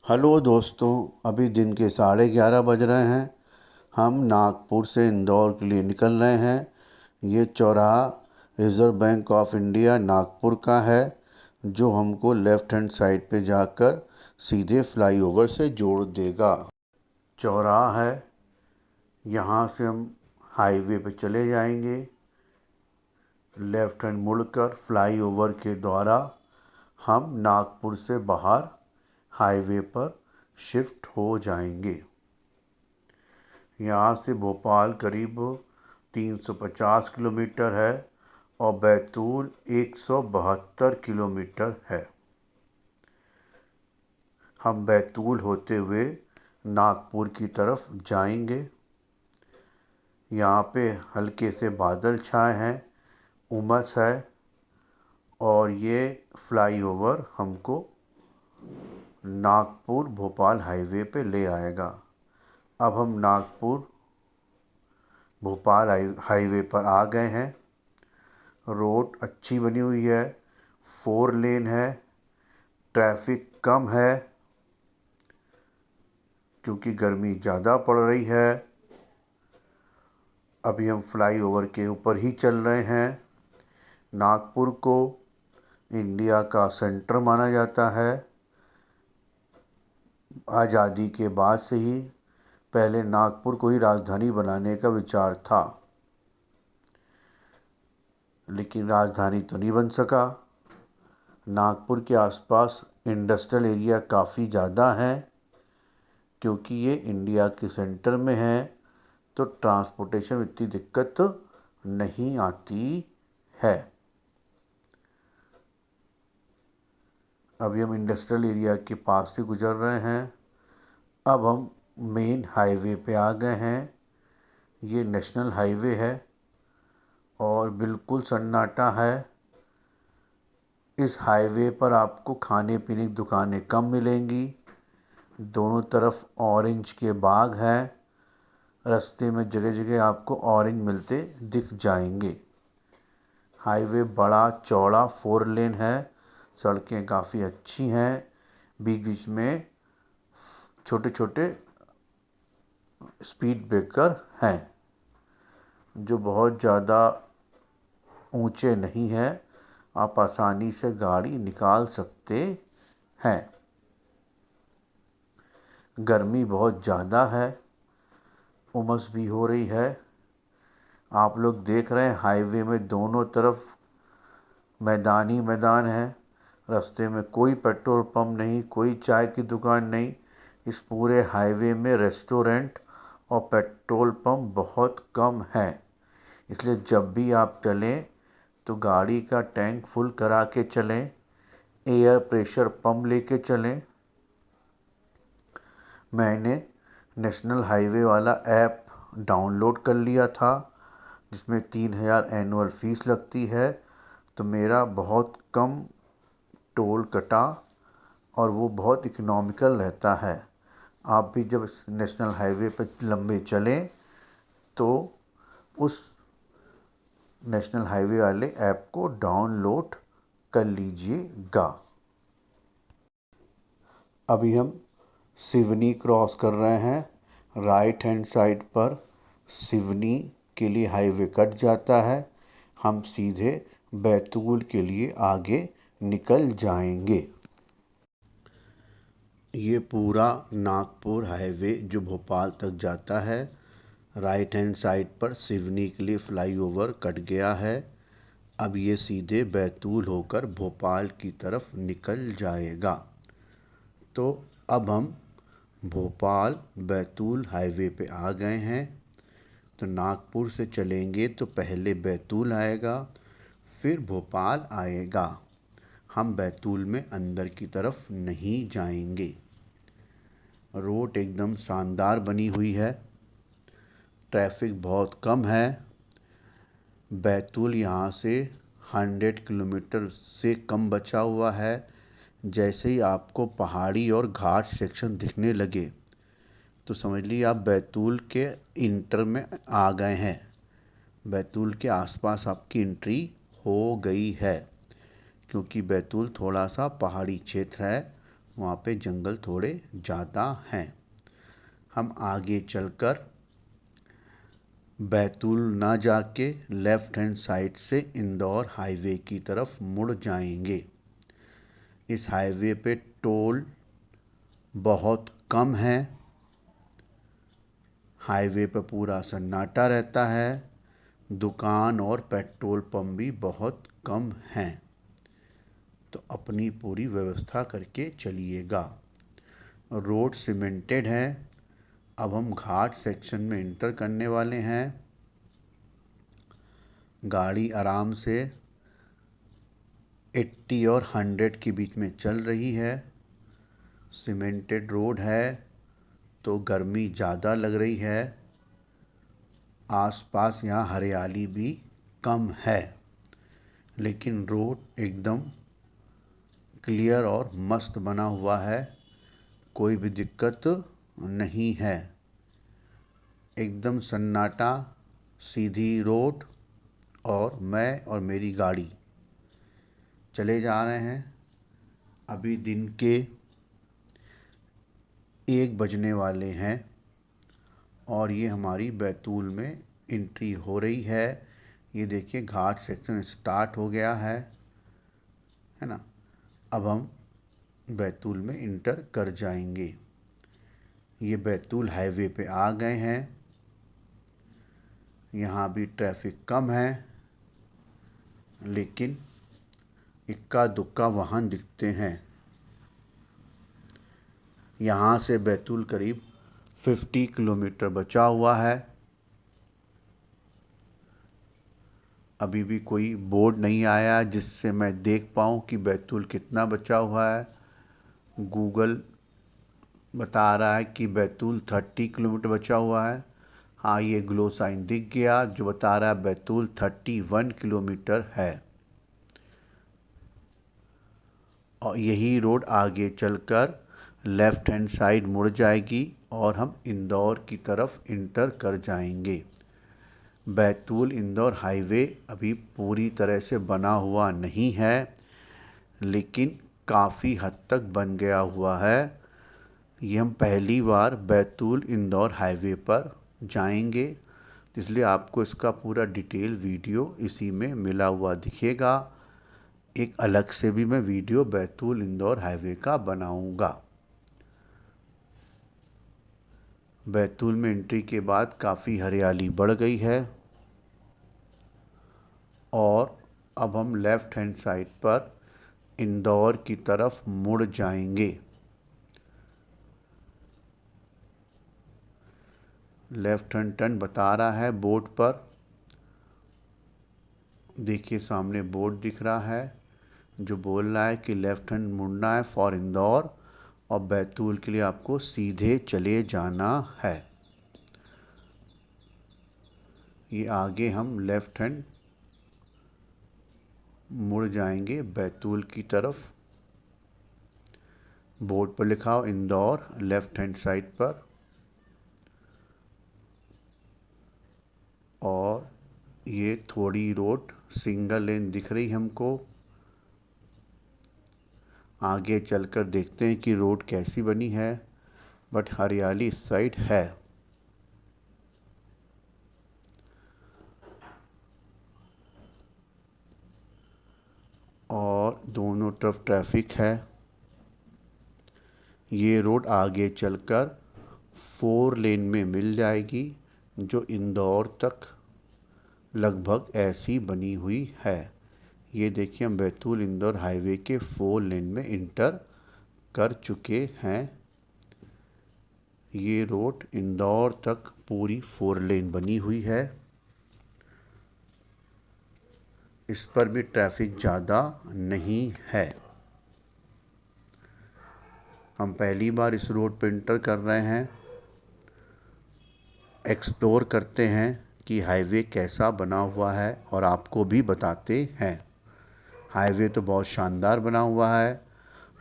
Hello दोस्तों, अभी दिन के 11:30 बज रहे हैं। हम नागपुर से इंदौर के लिए निकल रहे हैं। ये चौराहा reserve bank of India Nagpur का है, जो हमको लेफ़्ट हैंड साइड पे जाकर सीधे फ्लाईओवर से जोड़ देगा। चौराहा है, यहाँ से हम हाईवे पे चले जाएंगे। लेफ़्ट हैंड मुड़कर फ्लाईओवर के द्वारा हम नागपुर से बाहर हाईवे पर शिफ्ट हो जाएंगे। यहाँ से भोपाल करीब 350 किलोमीटर है और बैतूल 172 किलोमीटर है। हम बैतूल होते हुए नागपुर की तरफ जाएंगे। यहाँ पे हल्के से बादल छाए हैं, उमस है और ये फ्लाईओवर हमको नागपुर भोपाल हाईवे पे ले आएगा। अब हम नागपुर भोपाल हाईवे पर आ गए हैं। रोड अच्छी बनी हुई है, 4 लेन है, ट्रैफिक कम है क्योंकि गर्मी ज़्यादा पड़ रही है। अभी हम फ्लाईओवर के ऊपर ही चल रहे हैं। नागपुर को इंडिया का सेंटर माना जाता है। आज़ादी के बाद से ही पहले नागपुर को ही राजधानी बनाने का विचार था, लेकिन राजधानी तो नहीं बन सका। नागपुर के आसपास इंडस्ट्रियल एरिया काफ़ी ज़्यादा है, क्योंकि ये इंडिया के सेंटर में है तो ट्रांसपोर्टेशन इतनी दिक्कत नहीं आती है। अभी हम इंडस्ट्रियल एरिया के पास से गुजर रहे हैं। अब हम मेन हाईवे पे आ गए हैं। ये नेशनल हाईवे है और बिल्कुल सन्नाटा है। इस हाईवे पर आपको खाने पीने की दुकानें कम मिलेंगी। दोनों तरफ ऑरेंज के बाग हैं। रास्ते में जगह जगह आपको ऑरेंज मिलते दिख जाएंगे। हाईवे बड़ा चौड़ा 4 लेन है। सड़कें काफ़ी अच्छी हैं। बीच बीच में छोटे छोटे स्पीड ब्रेकर हैं, जो बहुत ज़्यादा ऊंचे नहीं हैं। आप आसानी से गाड़ी निकाल सकते हैं। गर्मी बहुत ज़्यादा है, उमस भी हो रही है। आप लोग देख रहे हैं हाईवे में दोनों तरफ मैदान ही मैदान है। रास्ते में कोई पेट्रोल पंप नहीं, कोई चाय की दुकान नहीं। इस पूरे हाईवे में रेस्टोरेंट और पेट्रोल पंप बहुत कम हैं। इसलिए जब भी आप चलें तो गाड़ी का टैंक फुल करा के चलें। एयर प्रेशर पंप लेके चलें। मैंने नेशनल हाईवे वाला ऐप डाउनलोड कर लिया था, जिसमें 3,000 एनुअल फ़ीस लगती है, तो मेरा बहुत कम टोल कटा और वो बहुत इकोनॉमिकल रहता है। आप भी जब नेशनल हाईवे पर लंबे चलें तो उस नेशनल हाईवे वाले ऐप को डाउनलोड कर लीजिएगा। अभी हम सिवनी क्रॉस कर रहे हैं। राइट हैंड साइड पर सिवनी के लिए हाईवे कट जाता है। हम सीधे बैतूल के लिए आगे निकल जाएंगे। ये पूरा नागपुर हाईवे जो भोपाल तक जाता है, राइट हैंड साइड पर सिवनी के लिए फ्लाईओवर कट गया है। अब ये सीधे बैतूल होकर भोपाल की तरफ निकल जाएगा। तो अब हम भोपाल बैतूल हाईवे पे आ गए हैं। तो नागपुर से चलेंगे तो पहले बैतूल आएगा, फिर भोपाल आएगा। हम बैतूल में अंदर की तरफ नहीं जाएंगे। रोड एकदम शानदार बनी हुई है, ट्रैफिक बहुत कम है। बैतूल यहाँ से 100 किलोमीटर से कम बचा हुआ है। जैसे ही आपको पहाड़ी और घाट सेक्शन दिखने लगे तो समझ लीजिए आप बैतूल के इंटर में आ गए हैं। बैतूल के आसपास आपकी एंट्री हो गई है, क्योंकि बैतूल थोड़ा सा पहाड़ी क्षेत्र है वहाँ पे जंगल थोड़े ज़्यादा हैं। हम आगे चलकर बैतूल ना जाके लेफ़्ट हैंड साइड से इंदौर हाईवे की तरफ मुड़ जाएंगे। इस हाईवे पे टोल बहुत कम है। हाईवे पर पूरा सन्नाटा रहता है। दुकान और पेट्रोल पंप भी बहुत कम हैं, तो अपनी पूरी व्यवस्था करके चलिएगा। रोड सीमेंटेड है। अब हम घाट सेक्शन में इंटर करने वाले हैं। गाड़ी आराम से 80 और 100 के बीच में चल रही है। सीमेंटेड रोड है तो गर्मी ज़्यादा लग रही है। आसपास यहाँ हरियाली भी कम है, लेकिन रोड एकदम क्लियर और मस्त बना हुआ है। कोई भी दिक्कत नहीं है। एकदम सन्नाटा, सीधी रोड और मैं और मेरी गाड़ी चले जा रहे हैं। अभी दिन के 1 बजने वाले हैं और ये हमारी बैतूल में एंट्री हो रही है। ये देखिए घाट सेक्शन स्टार्ट हो गया है ना। अब हम बैतूल में इंटर कर जाएंगे। ये बैतूल हाईवे पे आ गए हैं। यहाँ भी ट्रैफिक कम है, लेकिन इक्का दुक्का वाहन दिखते हैं। यहाँ से बैतूल करीब 50 किलोमीटर बचा हुआ है। अभी भी कोई बोर्ड नहीं आया जिससे मैं देख पाऊँ कि बैतूल कितना बचा हुआ है। गूगल बता रहा है कि बैतूल 30 किलोमीटर बचा हुआ है। हाँ, ये ग्लो साइन दिख गया जो बता रहा है बैतूल 31 किलोमीटर है। और यही रोड आगे चलकर लेफ़्ट हैंड साइड मुड़ जाएगी और हम इंदौर की तरफ इंटर कर जाएंगे। बैतूल इंदौर हाईवे अभी पूरी तरह से बना हुआ नहीं है, लेकिन काफ़ी हद तक बन गया हुआ है। ये हम पहली बार बैतूल इंदौर हाईवे पर जाएंगे, इसलिए आपको इसका पूरा डिटेल वीडियो इसी में मिला हुआ दिखेगा। एक अलग से भी मैं वीडियो बैतूल इंदौर हाईवे का बनाऊंगा। बैतूल में एंट्री के बाद काफ़ी हरियाली बढ़ गई है और अब हम लेफ़्ट हैंड साइड पर इंदौर की तरफ मुड़ जाएंगे। लेफ़्ट हैंड टर्न बता रहा है बोर्ड पर। देखिए सामने बोर्ड दिख रहा है जो बोल रहा है कि लेफ़्ट हैंड मुड़ना है फॉर इंदौर और बैतूल के लिए आपको सीधे चले जाना है। ये आगे हम लेफ़्ट हैंड मुड़ जाएंगे बैतूल की तरफ। बोर्ड पर लिखा हो इंदौर लेफ़्ट हैंड साइड पर। और ये थोड़ी रोड सिंगल लेन दिख रही हमको। आगे चलकर देखते हैं कि रोड कैसी बनी है, बट हरियाली इस साइड है। और दोनों तरफ ट्रैफिक है। ये रोड आगे चलकर 4 लेन में मिल जाएगी जो इंदौर तक लगभग ऐसी बनी हुई है। ये देखिए हम बैतूल इंदौर हाईवे के 4 लेन में इंटर कर चुके हैं। ये रोड इंदौर तक पूरी 4 लेन बनी हुई है। इस पर भी ट्रैफिक ज़्यादा नहीं है। हम पहली बार इस रोड पर इंटर कर रहे हैं। एक्सप्लोर करते हैं कि हाईवे कैसा बना हुआ है और आपको भी बताते हैं। हाईवे तो बहुत शानदार बना हुआ है।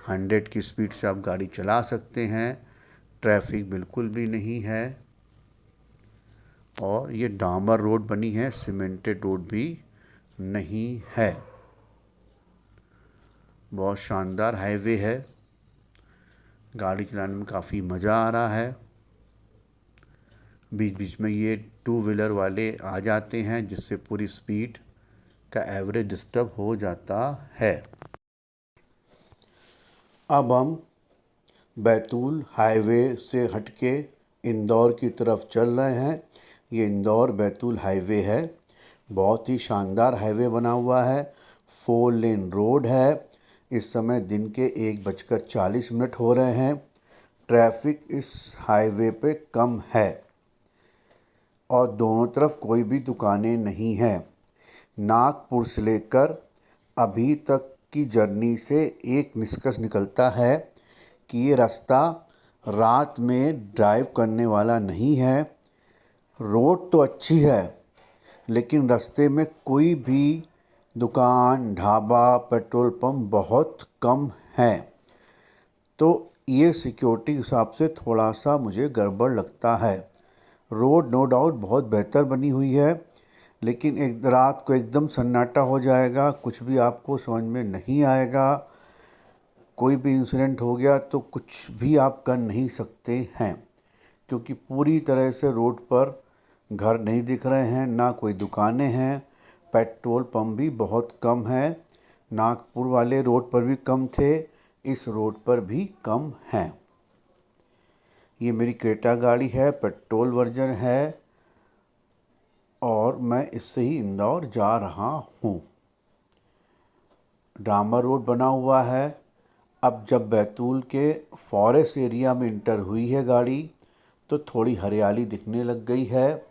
100 की स्पीड से आप गाड़ी चला सकते हैं। ट्रैफिक बिल्कुल भी नहीं है। और ये डामर रोड बनी है, सीमेंटेड रोड भी नहीं है। बहुत शानदार हाईवे है। गाड़ी चलाने में काफ़ी मज़ा आ रहा है। बीच बीच में ये टू व्हीलर वाले आ जाते हैं जिससे पूरी स्पीड का एवरेज डिस्टर्ब हो जाता है। अब हम बैतूल हाईवे से हटके इंदौर की तरफ चल रहे हैं। ये इंदौर बैतूल हाईवे है। बहुत ही शानदार हाईवे बना हुआ है। 4 लेन रोड है। इस समय दिन के 1:40 हो रहे हैं। ट्रैफिक इस हाईवे पे कम है और दोनों तरफ कोई भी दुकानें नहीं हैं। नागपुर से लेकर अभी तक की जर्नी से एक निष्कर्ष निकलता है कि ये रास्ता रात में ड्राइव करने वाला नहीं है। रोड तो अच्छी है लेकिन रास्ते में कोई भी दुकान, ढाबा, पेट्रोल पंप बहुत कम हैं। तो ये सिक्योरिटी के हिसाब से थोड़ा सा मुझे गड़बड़ लगता है। रोड नो डाउट बहुत बेहतर बनी हुई है लेकिन एक रात को एकदम सन्नाटा हो जाएगा, कुछ भी आपको समझ में नहीं आएगा। कोई भी इंसिडेंट हो गया तो कुछ भी आप कर नहीं सकते हैं क्योंकि पूरी तरह से रोड पर घर नहीं दिख रहे हैं, ना कोई दुकानें हैं। पेट्रोल पंप भी बहुत कम है। नागपुर वाले रोड पर भी कम थे, इस रोड पर भी कम हैं। ये मेरी क्रेटा गाड़ी है, पेट्रोल वर्जन है और मैं इससे ही इंदौर जा रहा हूँ। डामर रोड बना हुआ है। अब जब बैतूल के फॉरेस्ट एरिया में इंटर हुई है गाड़ी तो थोड़ी हरियाली दिखने लग गई है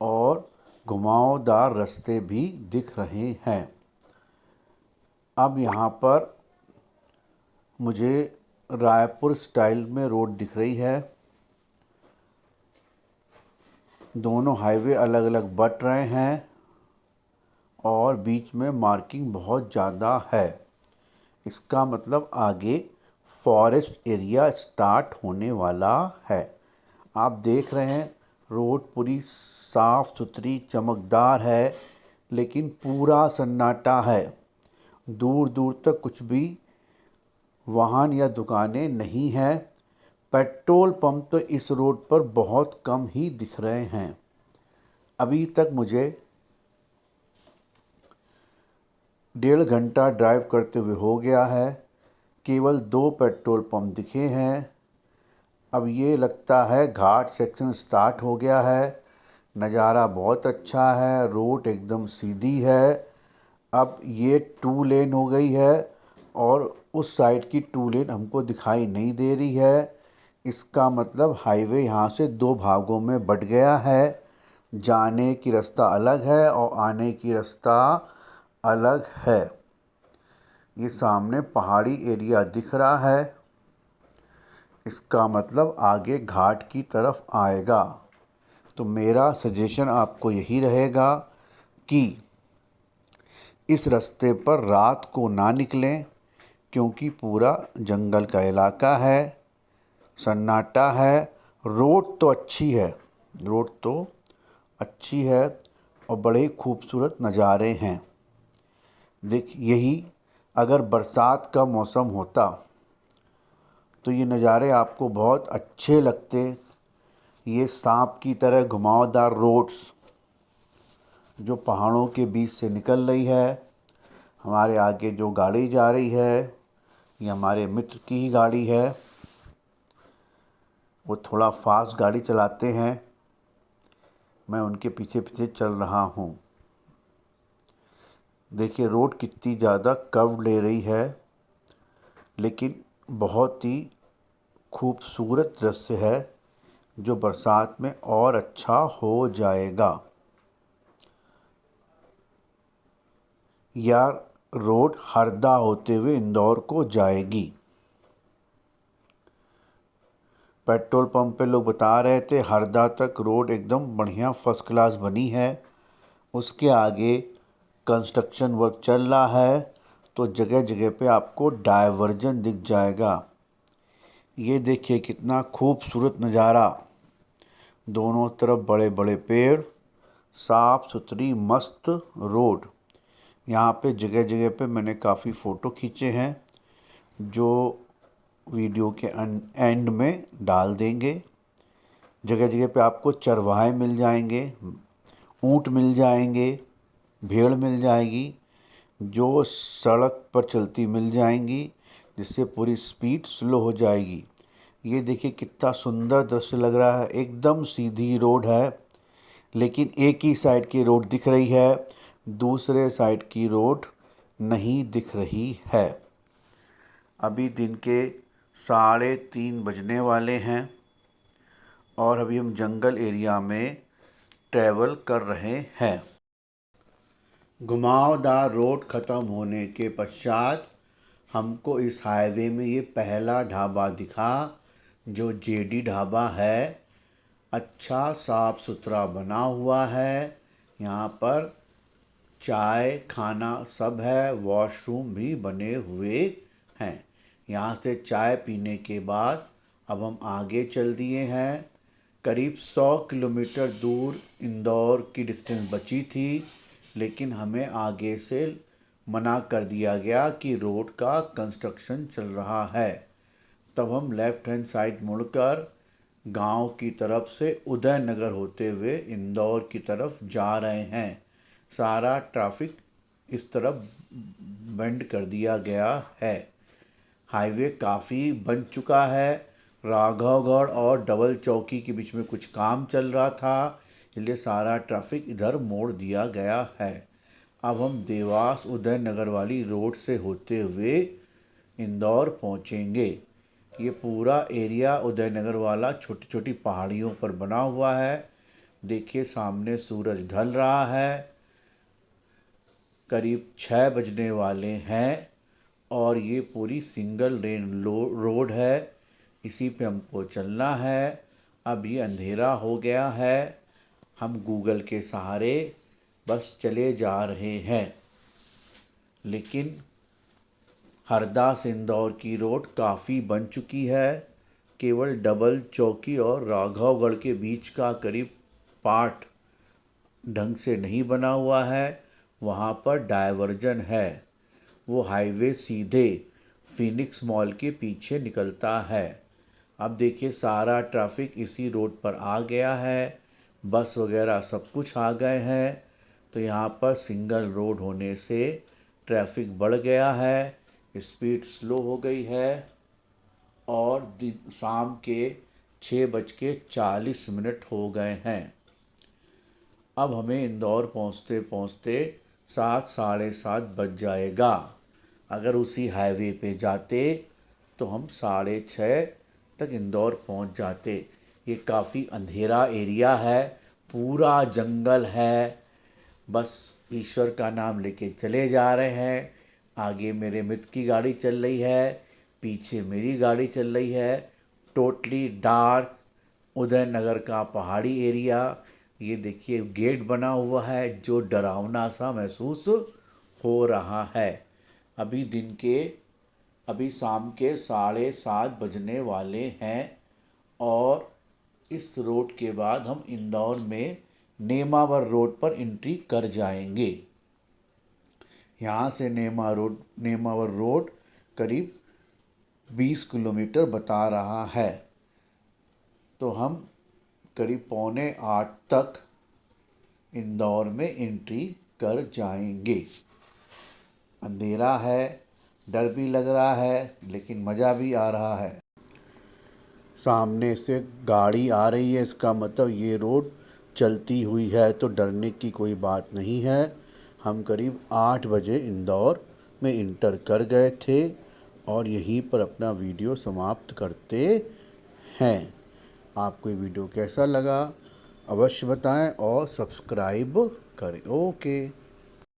और घुमावदार रास्ते भी दिख रहे हैं। अब यहाँ पर मुझे रायपुर स्टाइल में रोड दिख रही है। दोनों हाईवे अलग अलग बट रहे हैं और बीच में मार्किंग बहुत ज़्यादा है। इसका मतलब आगे फॉरेस्ट एरिया स्टार्ट होने वाला है। आप देख रहे हैं रोड पूरी साफ़ सुथरी चमकदार है लेकिन पूरा सन्नाटा है। दूर दूर तक कुछ भी वाहन या दुकानें नहीं हैं। पेट्रोल पंप तो इस रोड पर बहुत कम ही दिख रहे हैं। अभी तक मुझे 1.5 घंटा ड्राइव करते हुए हो गया है। केवल 2 पेट्रोल पंप दिखे हैं। अब ये लगता है घाट सेक्शन स्टार्ट हो गया है। नज़ारा बहुत अच्छा है, रोड एकदम सीधी है। अब ये 2 लेन हो गई है और उस साइड की 2 लेन हमको दिखाई नहीं दे रही है। इसका मतलब हाईवे यहाँ से 2 भागों में बँट गया है। जाने की रास्ता अलग है और आने की रास्ता अलग है। ये सामने पहाड़ी एरिया दिख रहा है। इसका मतलब आगे घाट की तरफ आएगा। तो मेरा सजेशन आपको यही रहेगा कि इस रास्ते पर रात को ना निकलें क्योंकि पूरा जंगल का इलाका है, सन्नाटा है। रोड तो अच्छी है, रोड तो अच्छी है और बड़े खूबसूरत नज़ारे हैं। यही अगर बरसात का मौसम होता तो ये नज़ारे आपको बहुत अच्छे लगते। ये सांप की तरह घुमावदार रोड्स जो पहाड़ों के बीच से निकल रही है। हमारे आगे जो गाड़ी जा रही है ये हमारे मित्र की ही गाड़ी है। वो थोड़ा फास्ट गाड़ी चलाते हैं, मैं उनके पीछे पीछे चल रहा हूँ। देखिए रोड कितनी ज़्यादा कर्व ले रही है लेकिन बहुत ही खूबसूरत दृश्य है जो बरसात में और अच्छा हो जाएगा। यार रोड हरदा होते हुए इंदौर को जाएगी। पेट्रोल पंप पे लोग बता रहे थे हरदा तक रोड एकदम बढ़िया फर्स्ट क्लास बनी है। उसके आगे कंस्ट्रक्शन वर्क चल रहा है तो जगह जगह पे आपको डायवर्जन दिख जाएगा। ये देखिए कितना खूबसूरत नज़ारा। दोनों तरफ बड़े बड़े पेड़, साफ़ सुथरी मस्त रोड। यहाँ पे जगह जगह पे मैंने काफ़ी फ़ोटो खींचे हैं जो वीडियो के एंड में डाल देंगे। जगह जगह पे आपको चरवाहे मिल जाएंगे, ऊँट मिल जाएंगे, भेड़ मिल जाएगी, जो सड़क पर चलती मिल जाएंगी, जिससे पूरी स्पीड स्लो हो जाएगी। ये देखिए कितना सुंदर दृश्य लग रहा है। एकदम सीधी रोड है, लेकिन एक ही साइड की रोड दिख रही है, दूसरे साइड की रोड नहीं दिख रही है। अभी दिन के 3:30 बजने वाले हैं और अभी हम जंगल एरिया में ट्रैवल कर रहे हैं। घुमावदार रोड ख़त्म होने के पश्चात हमको इस हाईवे में ये पहला ढाबा दिखा, जो जेडी ढाबा है। अच्छा साफ सुथरा बना हुआ है। यहाँ पर चाय खाना सब है, वॉशरूम भी बने हुए हैं। यहाँ से चाय पीने के बाद अब हम आगे चल दिए हैं। करीब 100 किलोमीटर दूर इंदौर की डिस्टेंस बची थी, लेकिन हमें आगे से मना कर दिया गया कि रोड का कंस्ट्रक्शन चल रहा है। तब हम लेफ़्ट हैंड साइड मुड़कर गांव की तरफ से उदयनगर होते हुए इंदौर की तरफ जा रहे हैं। सारा ट्रैफिक इस तरफ बेंड कर दिया गया है। हाईवे काफ़ी बन चुका है। राघवगढ़ और डबल चौकी के बीच में कुछ काम चल रहा था, इसलिए सारा ट्रैफिक इधर मोड़ दिया गया है। अब हम देवास उदयनगर वाली रोड से होते हुए इंदौर पहुंचेंगे। ये पूरा एरिया उदयनगर वाला छोटी छोटी पहाड़ियों पर बना हुआ है। देखिए सामने सूरज ढल रहा है। करीब 6 बजने वाले हैं और ये पूरी सिंगल लेन रोड है। इसी पे हमको चलना है। अब ये अंधेरा हो गया है। हम गूगल के सहारे बस चले जा रहे हैं, लेकिन हरदा से इंदौर की रोड काफ़ी बन चुकी है। केवल डबल चौकी और राघवगढ़ के बीच का करीब पार्ट ढंग से नहीं बना हुआ है, वहाँ पर डायवर्जन है। वो हाईवे सीधे फिनिक्स मॉल के पीछे निकलता है। अब देखिए सारा ट्रैफिक इसी रोड पर आ गया है। बस वगैरह सब कुछ आ गए हैं। तो यहाँ पर सिंगल रोड होने से ट्रैफिक बढ़ गया है, स्पीड स्लो हो गई है और शाम के 6:40 हो गए हैं। अब हमें इंदौर पहुँचते पहुँचते 7 साढ़े 7 बज जाएगा। अगर उसी हाईवे पे जाते तो हम 6:30 तक इंदौर पहुँच जाते। ये काफ़ी अंधेरा एरिया है, पूरा जंगल है। बस ईश्वर का नाम लेके चले जा रहे हैं। आगे मेरे मित्र की गाड़ी चल रही है, पीछे मेरी गाड़ी चल रही है। टोटली डार्क उदयनगर का पहाड़ी एरिया। ये देखिए गेट बना हुआ है, जो डरावना सा महसूस हो रहा है। अभी शाम के 7:30 बजने वाले हैं और इस रोड के बाद हम इंदौर में नेमावर रोड पर एंट्री कर जाएंगे। यहाँ से नेमावर रोड करीब 20 किलोमीटर बता रहा है। तो हम करीब 7:45 तक इंदौर में एंट्री कर जाएंगे। अंधेरा है, डर भी लग रहा है, लेकिन मज़ा भी आ रहा है। सामने से गाड़ी आ रही है, इसका मतलब ये रोड चलती हुई है, तो डरने की कोई बात नहीं है। हम करीब 8 बजे इंदौर में इंटर कर गए थे और यहीं पर अपना वीडियो समाप्त करते हैं। आपको ये वीडियो कैसा लगा अवश्य बताएं और सब्सक्राइब करें। ओके।